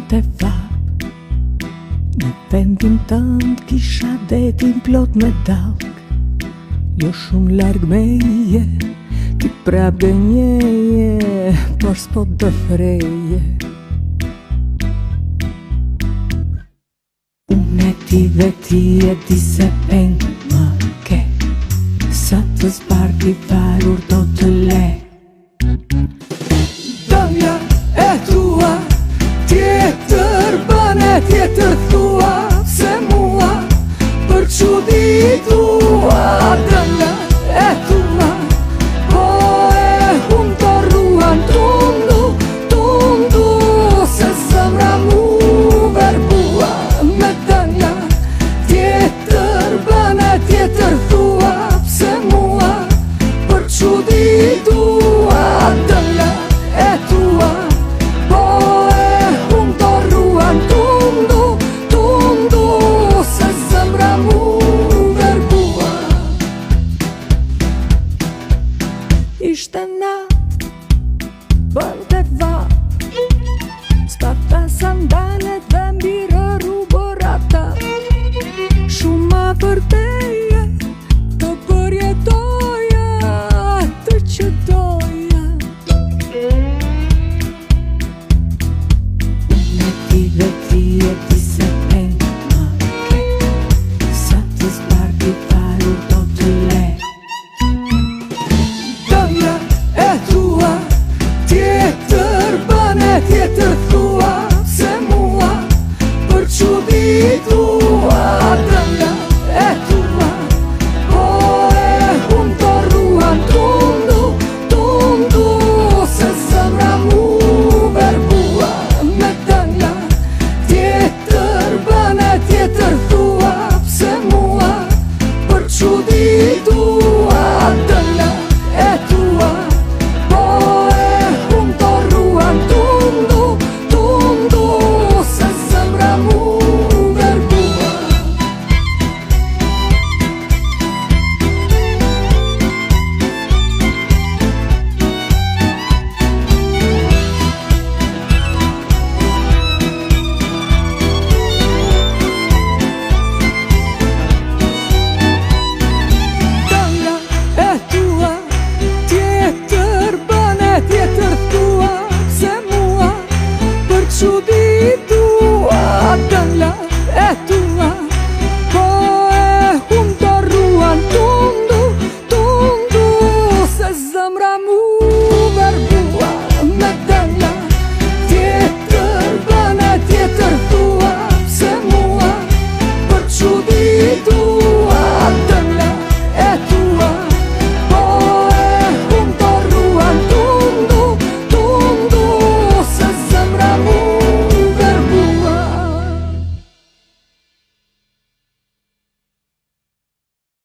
të fa. Në vendin tënd kisha detin plot me dalk, jo shumë larg meje, ti prap gënjeje, por s'po do freje. Unë e ti dhe ti e di se peng më ke, sa të zbarti varur do të le. Dëmja e tua, tjetër bane, tjetër thua, se mua për çuditua. Dëmja e tua, po e hum të ruan, tundu, tundu, se zemra mu verbua. Me dëmja tjetër bane, tjetër thua, se mua për çuditua. Dëmja e tua, po e hum të ruan, tundu, tundu, se zemra mu verbua. Ishte